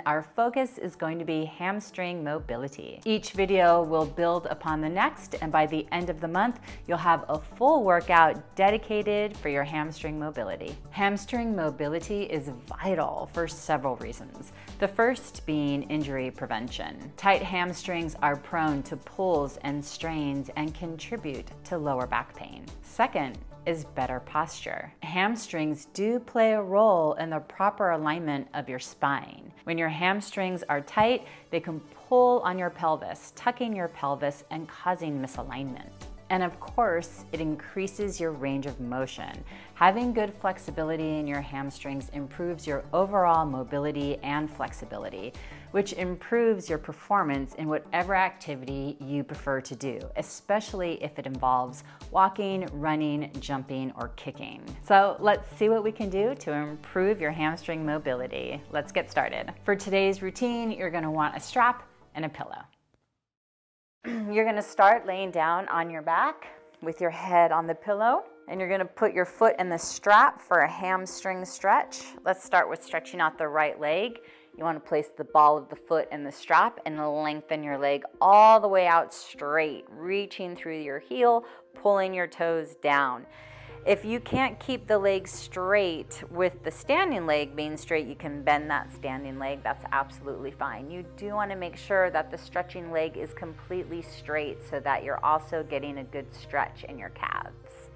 our focus is going to be hamstring mobility. Each video will build upon the next, and by the end of the month, you'll have a full workout dedicated for your hamstring mobility. Hamstring mobility is vital for several reasons. The first being injury prevention. Tight hamstrings are prone to pulls and strains and contribute to lower back pain. Second is better posture. Hamstrings do play a role in the proper alignment of your spine. When your hamstrings are tight, they can pull on your pelvis, tucking your pelvis and causing misalignment. And of course, it increases your range of motion. Having good flexibility in your hamstrings improves your overall mobility and flexibility, which improves your performance in whatever activity you prefer to do, especially if it involves walking, running, jumping, or kicking. So let's see what we can do to improve your hamstring mobility. Let's get started. For today's routine, you're gonna want a strap and a pillow. You're gonna start laying down on your back with your head on the pillow, and you're gonna put your foot in the strap for a hamstring stretch. Let's start with stretching out the right leg. You wanna place the ball of the foot in the strap and lengthen your leg all the way out straight, reaching through your heel, pulling your toes down. If you can't keep the leg straight with the standing leg being straight, you can bend that standing leg. That's absolutely fine. You do want to make sure that the stretching leg is completely straight so that you're also getting a good stretch in your calves.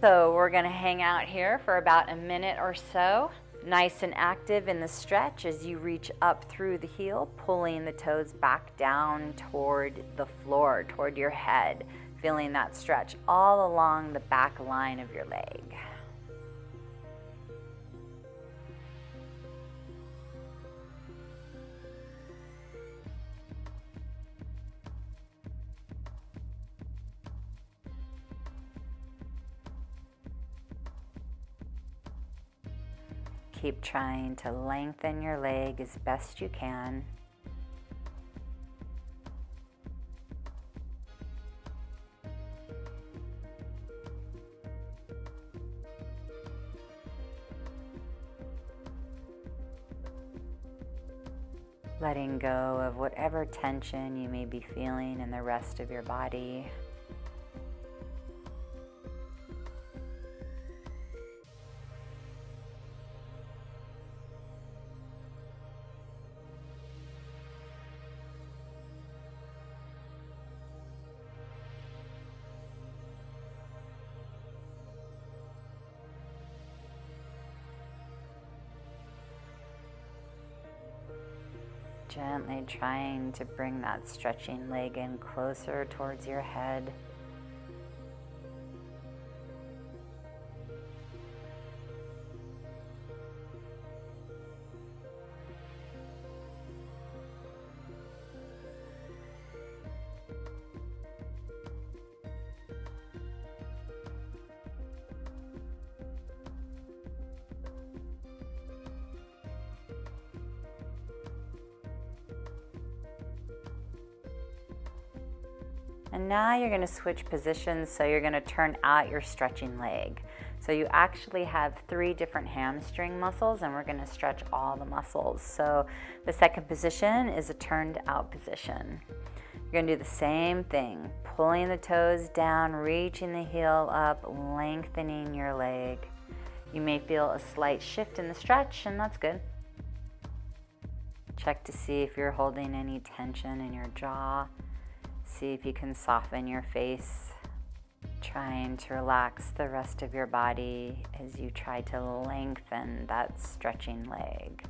So we're going to hang out here for about a minute or so, nice and active in the stretch as you reach up through the heel, pulling the toes back down toward the floor, toward your head. Feeling that stretch all along the back line of your leg. Keep trying to lengthen your leg as best you can. Letting go of whatever tension you may be feeling in the rest of your body. Gently trying to bring that stretching leg in closer towards your head. And now you're going to switch positions, so you're going to turn out your stretching leg. So you actually have 3 different hamstring muscles, and we're going to stretch all the muscles. So the second position is a turned out position. You're going to do the same thing, pulling the toes down, reaching the heel up, lengthening your leg. You may feel a slight shift in the stretch, and that's good. Check to see if you're holding any tension in your jaw. See if you can soften your face, trying to relax the rest of your body as you try to lengthen that stretching leg.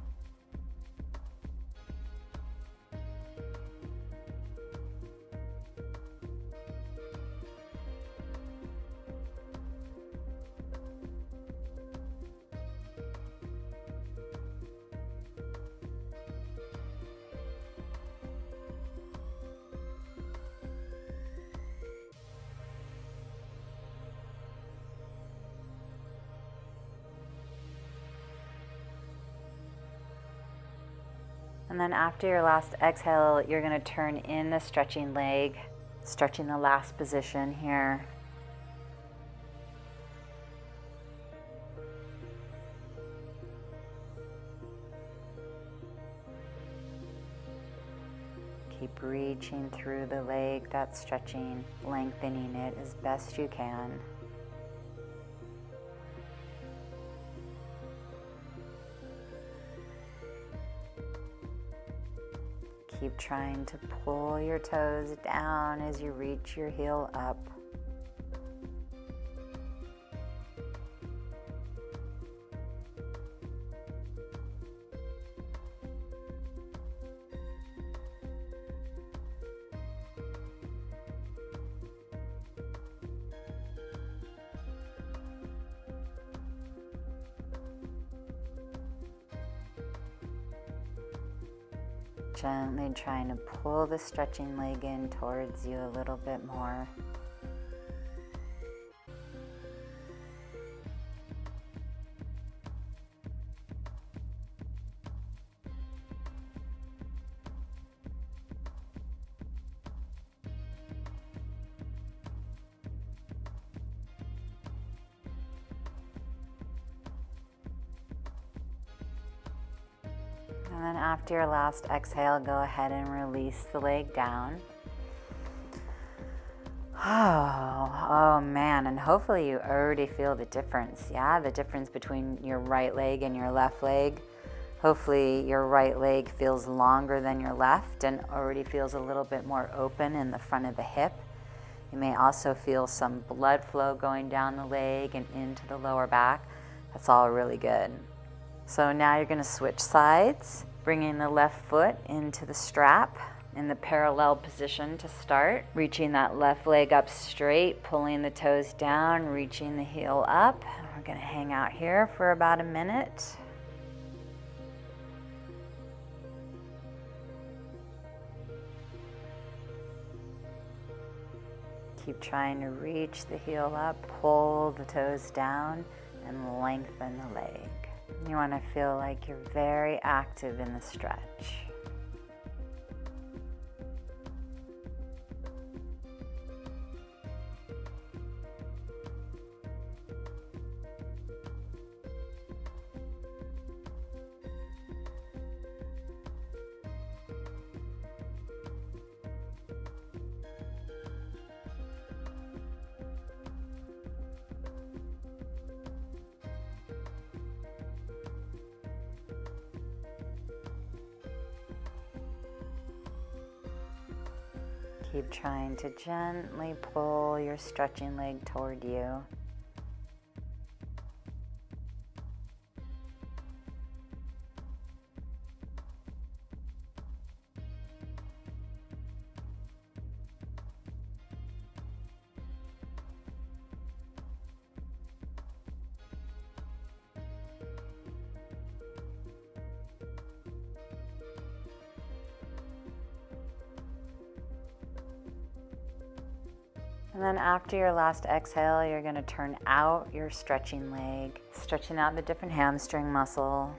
And then after your last exhale, you're going to turn in the stretching leg, stretching the last position here. Keep reaching through the leg, that's stretching, lengthening it as best you can. Keep trying to pull your toes down as you reach your heel up. Gently trying to pull the stretching leg in towards you a little bit more. And then after your last exhale, go ahead and release the leg down. Oh man, and hopefully you already feel the difference, yeah? The difference between your right leg and your left leg. Hopefully your right leg feels longer than your left and already feels a little bit more open in the front of the hip. You may also feel some blood flow going down the leg and into the lower back. That's all really good. So now you're going to switch sides, bringing the left foot into the strap in the parallel position to start. Reaching that left leg up straight, pulling the toes down, reaching the heel up. We're going to hang out here for about a minute. Keep trying to reach the heel up, pull the toes down, and lengthen the leg. You want to feel like you're very active in the stretch. Keep trying to gently pull your stretching leg toward you. And then after your last exhale, you're going to turn out your stretching leg, stretching out the different hamstring muscle.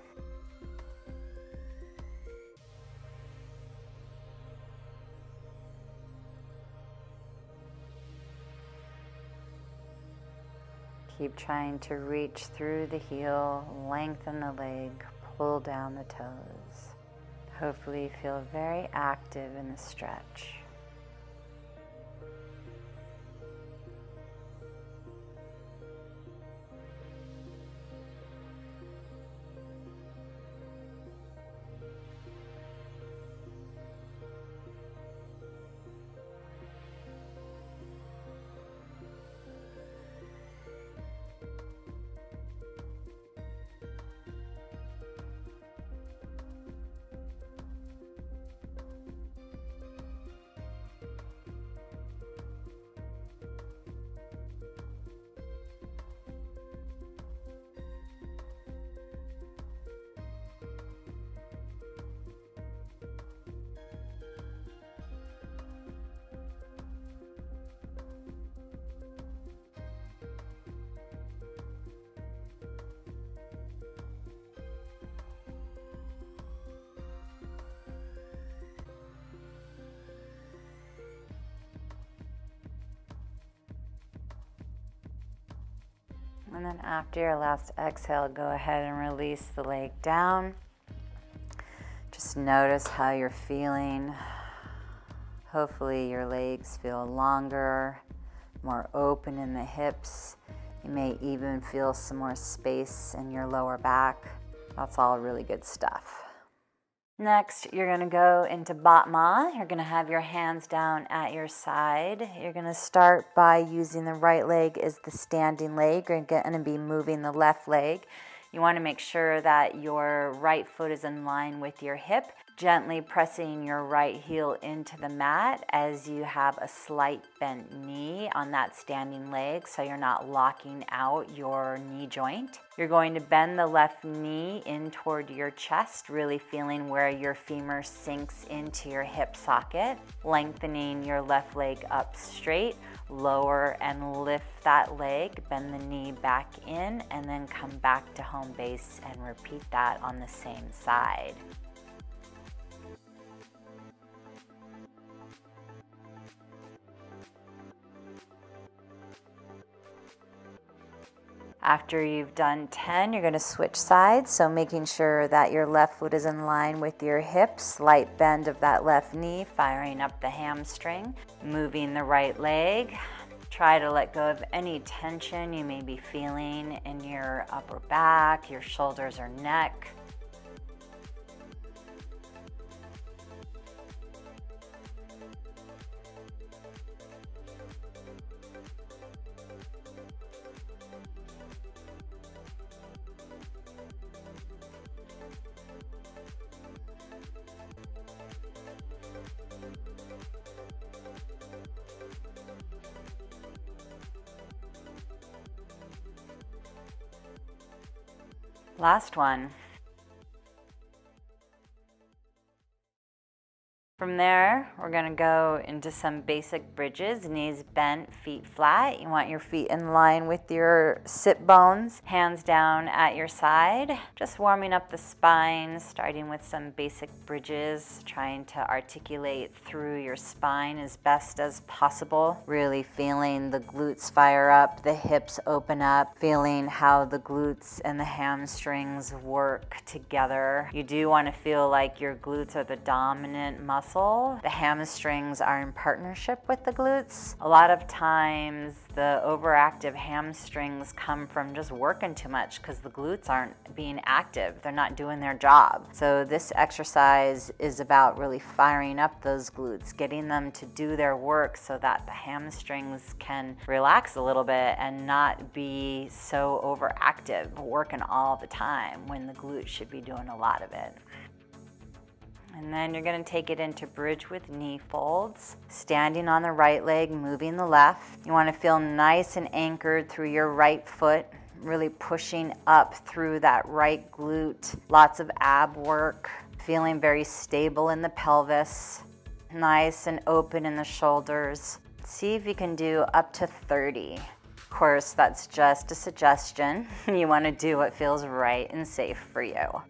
Keep trying to reach through the heel, lengthen the leg, pull down the toes. Hopefully you feel very active in the stretch. And then after your last exhale, go ahead and release the leg down. Just notice how you're feeling. Hopefully your legs feel longer, more open in the hips. You may even feel some more space in your lower back. That's all really good stuff. Next, you're gonna go into battement. You're gonna have your hands down at your side. You're gonna start by using the right leg as the standing leg. You're gonna be moving the left leg. You wanna make sure that your right foot is in line with your hip, gently pressing your right heel into the mat as you have a slight bent knee on that standing leg so you're not locking out your knee joint. You're going to bend the left knee in toward your chest, really feeling where your femur sinks into your hip socket, lengthening your left leg up straight, lower and lift that leg, bend the knee back in, and then come back to home base and repeat that on the same side. After you've done 10, you're going to switch sides, so making sure that your left foot is in line with your hips, slight bend of that left knee, firing up the hamstring, moving the right leg. Try to let go of any tension you may be feeling in your upper back, your shoulders or neck. Last one. From there, we're gonna go into some basic bridges, knees bent, feet flat. You want your feet in line with your sit bones, hands down at your side. Just warming up the spine, starting with some basic bridges, trying to articulate through your spine as best as possible. Really feeling the glutes fire up, the hips open up, feeling how the glutes and the hamstrings work together. You do wanna feel like your glutes are the dominant muscle. The hamstrings are in partnership with the glutes. A lot of times the overactive hamstrings come from just working too much because the glutes aren't being active. They're not doing their job. So this exercise is about really firing up those glutes, getting them to do their work so that the hamstrings can relax a little bit and not be so overactive, working all the time when the glute should be doing a lot of it. And then you're going to take it into bridge with knee folds, standing on the right leg, moving the left. You want to feel nice and anchored through your right foot, really pushing up through that right glute. Lots of ab work, feeling very stable in the pelvis, nice and open in the shoulders. See if you can do up to 30. Of course, that's just a suggestion. You want to do what feels right and safe for you.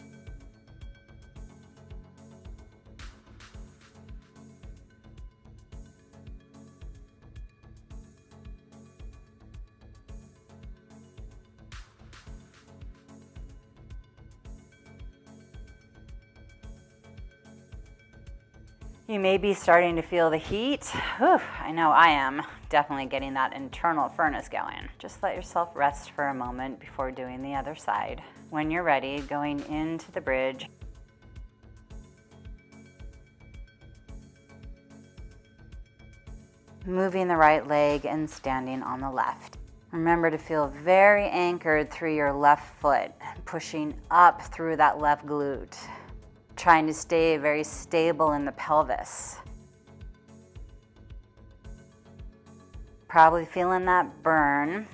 You may be starting to feel the heat. Whew, I know I am. Definitely getting that internal furnace going. Just let yourself rest for a moment before doing the other side. When you're ready, going into the bridge. Moving the right leg and standing on the left. Remember to feel very anchored through your left foot, pushing up through that left glute. Trying to stay very stable in the pelvis. Probably feeling that burn.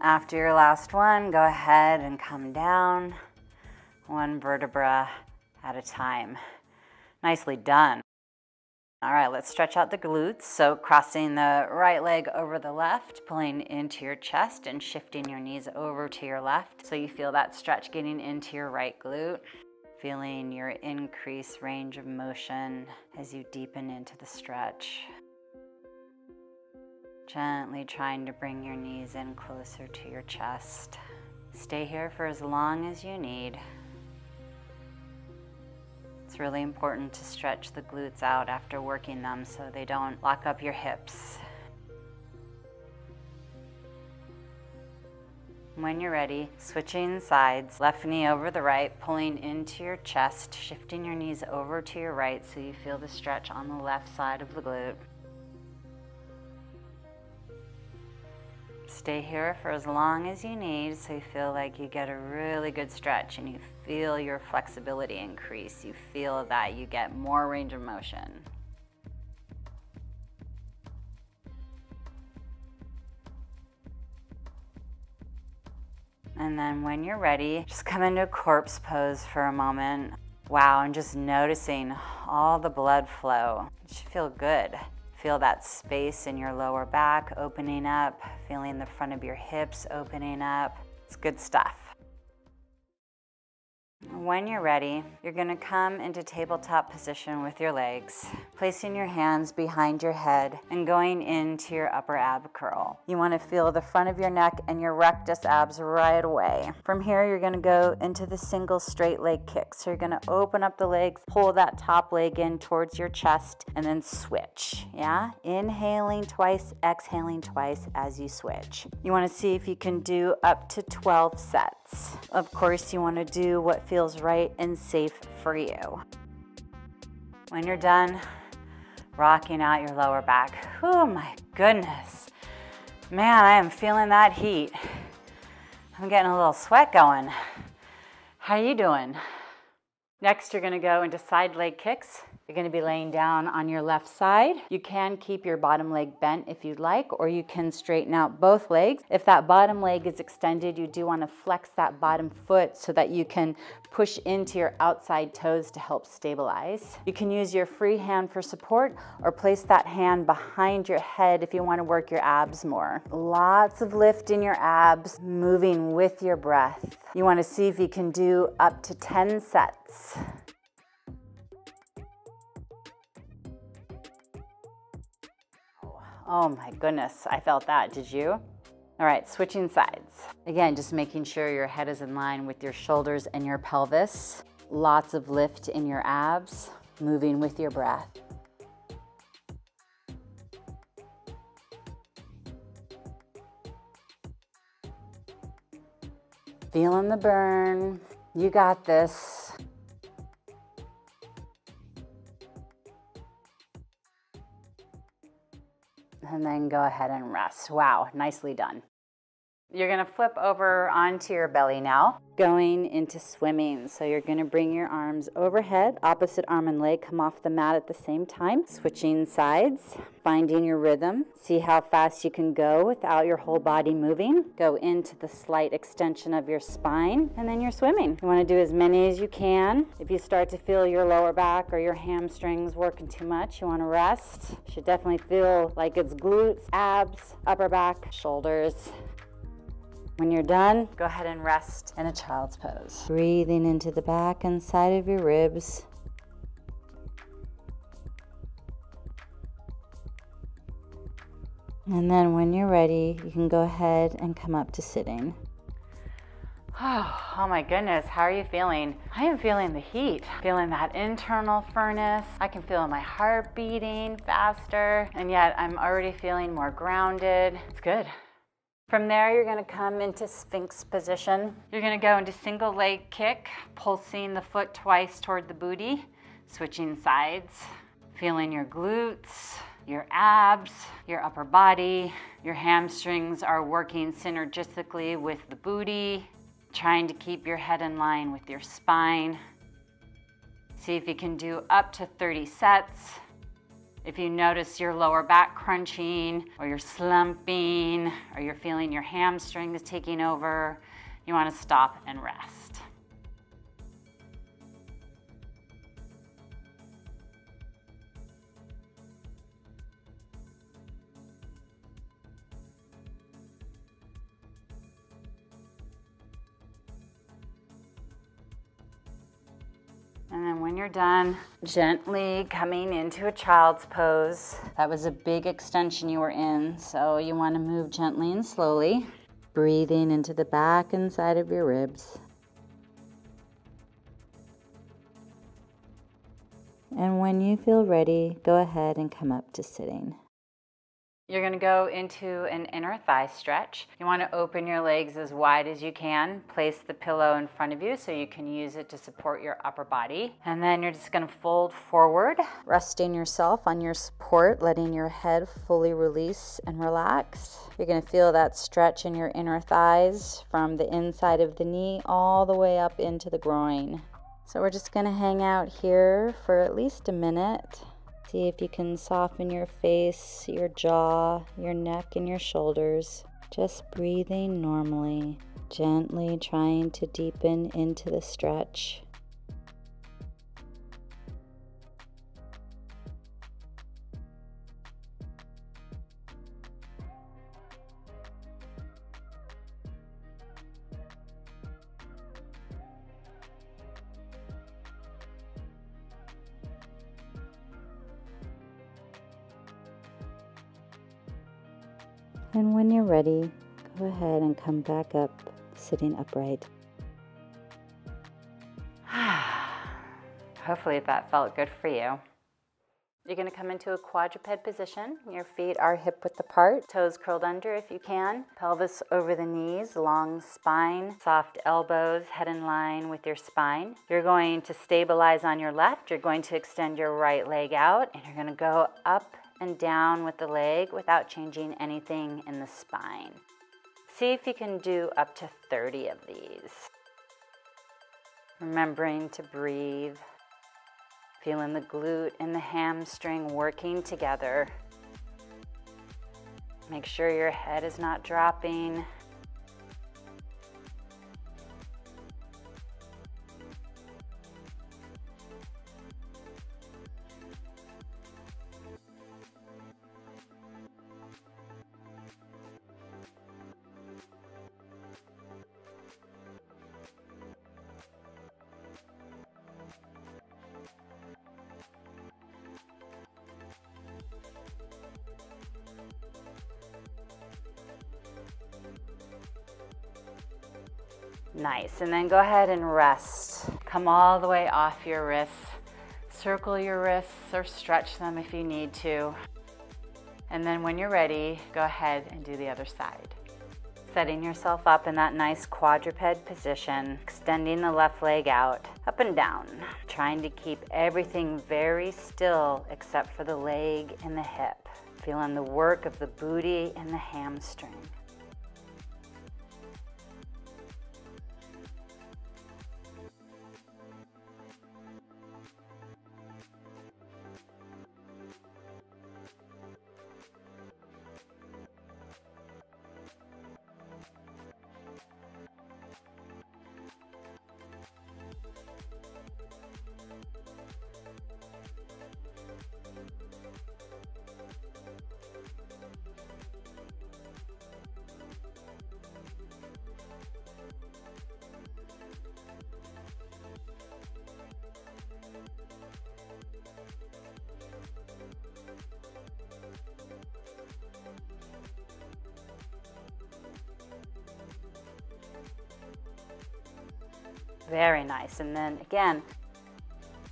After your last one, go ahead and come down, one vertebra at a time. Nicely done. All right, let's stretch out the glutes. So crossing the right leg over the left, pulling into your chest and shifting your knees over to your left. So you feel that stretch getting into your right glute, feeling your increased range of motion as you deepen into the stretch. Gently trying to bring your knees in closer to your chest. Stay here for as long as you need. It's really important to stretch the glutes out after working them so they don't lock up your hips. When you're ready, switching sides, left knee over the right, pulling into your chest, shifting your knees over to your right so you feel the stretch on the left side of the glute. Stay here for as long as you need so you feel like you get a really good stretch and you feel your flexibility increase. You feel that you get more range of motion. And then when you're ready, just come into a corpse pose for a moment. Wow, and just noticing all the blood flow. It should feel good. Feel that space in your lower back opening up, feeling the front of your hips opening up. It's good stuff. When you're ready, you're going to come into tabletop position with your legs, placing your hands behind your head and going into your upper ab curl. You want to feel the front of your neck and your rectus abs right away. From here, you're going to go into the single straight leg kick. So you're going to open up the legs, pull that top leg in towards your chest, and then switch. Yeah? Inhaling twice, exhaling twice as you switch. You want to see if you can do up to 12 sets. Of course, you want to do what feels right and safe for you. When you're done, rocking out your lower back. Oh my goodness. Man, I am feeling that heat. I'm getting a little sweat going. How are you doing? Next, you're going to go into side leg kicks. You're going to be laying down on your left side. You can keep your bottom leg bent if you'd like, or you can straighten out both legs. If that bottom leg is extended, you do want to flex that bottom foot so that you can push into your outside toes to help stabilize. You can use your free hand for support or place that hand behind your head if you want to work your abs more. Lots of lift in your abs, moving with your breath. You want to see if you can do up to 10 sets. Oh my goodness, I felt that, did you? All right, switching sides. Again, just making sure your head is in line with your shoulders and your pelvis. Lots of lift in your abs, moving with your breath. Feeling the burn. You got this. And then go ahead and rest. Wow, nicely done. You're gonna flip over onto your belly now, going into swimming. So you're gonna bring your arms overhead, opposite arm and leg come off the mat at the same time, switching sides, finding your rhythm. See how fast you can go without your whole body moving. Go into the slight extension of your spine, and then you're swimming. You wanna do as many as you can. If you start to feel your lower back or your hamstrings working too much, you wanna rest. Should definitely feel like it's glutes, abs, upper back, shoulders. When you're done, go ahead and rest in a child's pose. Breathing into the back and side of your ribs. And then when you're ready, you can go ahead and come up to sitting. Oh my goodness, how are you feeling? I am feeling the heat, feeling that internal furnace. I can feel my heart beating faster, and yet I'm already feeling more grounded. It's good. From there, you're gonna come into Sphinx position. You're gonna go into single leg kick, pulsing the foot twice toward the booty, switching sides, feeling your glutes, your abs, your upper body. Your hamstrings are working synergistically with the booty, trying to keep your head in line with your spine. See if you can do up to 30 sets. If you notice your lower back crunching, or you're slumping, or you're feeling your hamstrings taking over, you want to stop and rest. when you're done, gently coming into a child's pose. That was a big extension you were in, so you want to move gently and slowly, breathing into the back and side of your ribs. And when you feel ready, go ahead and come up to sitting. You're going to go into an inner thigh stretch. You want to open your legs as wide as you can. Place the pillow in front of you so you can use it to support your upper body. And then you're just going to fold forward, resting yourself on your support, letting your head fully release and relax. You're going to feel that stretch in your inner thighs from the inside of the knee all the way up into the groin. So we're just going to hang out here for at least a minute. See if you can soften your face, your jaw, your neck, and your shoulders. Just breathing normally, gently trying to deepen into the stretch. And when you're ready, go ahead and come back up, sitting upright. Hopefully that felt good for you. You're going to come into a quadruped position. Your feet are hip width apart, toes curled under if you can, pelvis over the knees, long spine, soft elbows, head in line with your spine. You're going to stabilize on your left. You're going to extend your right leg out, and you're going to go up and down with the leg without changing anything in the spine. See if you can do up to 30 of these. Remembering to breathe, feeling the glute and the hamstring working together. Make sure your head is not dropping. Nice, and then go ahead and rest. Come all the way off your wrists. Circle your wrists or stretch them if you need to. And then when you're ready, go ahead and do the other side. Setting yourself up in that nice quadruped position, extending the left leg out, up and down. Trying to keep everything very still except for the leg and the hip. Feeling the work of the booty and the hamstring. Very nice. And then again,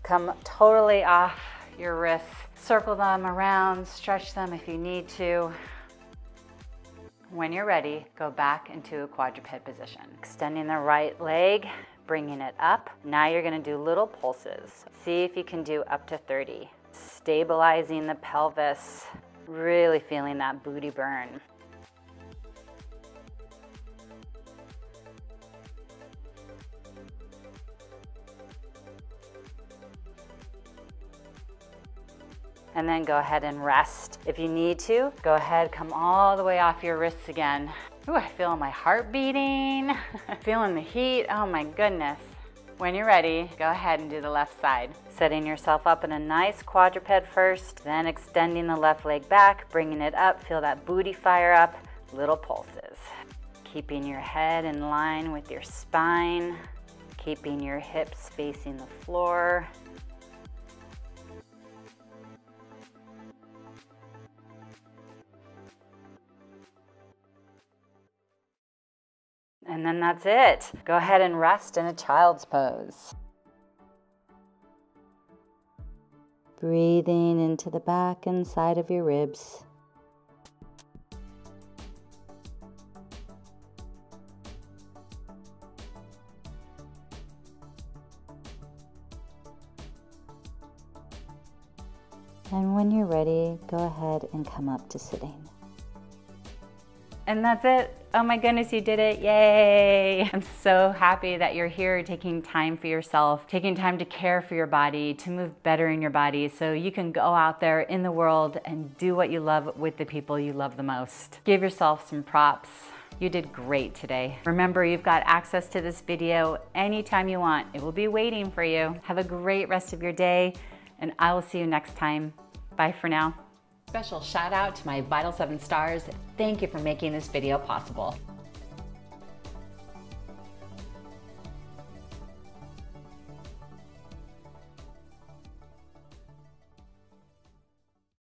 come totally off your wrists. Circle them around, stretch them if you need to. When you're ready, go back into a quadruped position. Extending the right leg, bringing it up. Now you're going to do little pulses. See if you can do up to 30. Stabilizing the pelvis, really feeling that booty burn. And then go ahead and rest. If you need to, go ahead, come all the way off your wrists again. Ooh, I feel my heart beating. Feeling the heat, oh my goodness. When you're ready, go ahead and do the left side. Setting yourself up in a nice quadruped first, then extending the left leg back, bringing it up, feel that booty fire up, little pulses. Keeping your head in line with your spine, keeping your hips facing the floor. And then that's it. Go ahead and rest in a child's pose. Breathing into the back and side of your ribs. And when you're ready, go ahead and come up to sitting. And that's it. Oh my goodness, you did it. Yay. I'm so happy that you're here taking time for yourself, taking time to care for your body, to move better in your body so you can go out there in the world and do what you love with the people you love the most. Give yourself some props. You did great today. Remember, you've got access to this video anytime you want. It will be waiting for you. Have a great rest of your day, and I will see you next time. Bye for now. Special shout out to my Vital 7 stars. Thank you for making this video possible.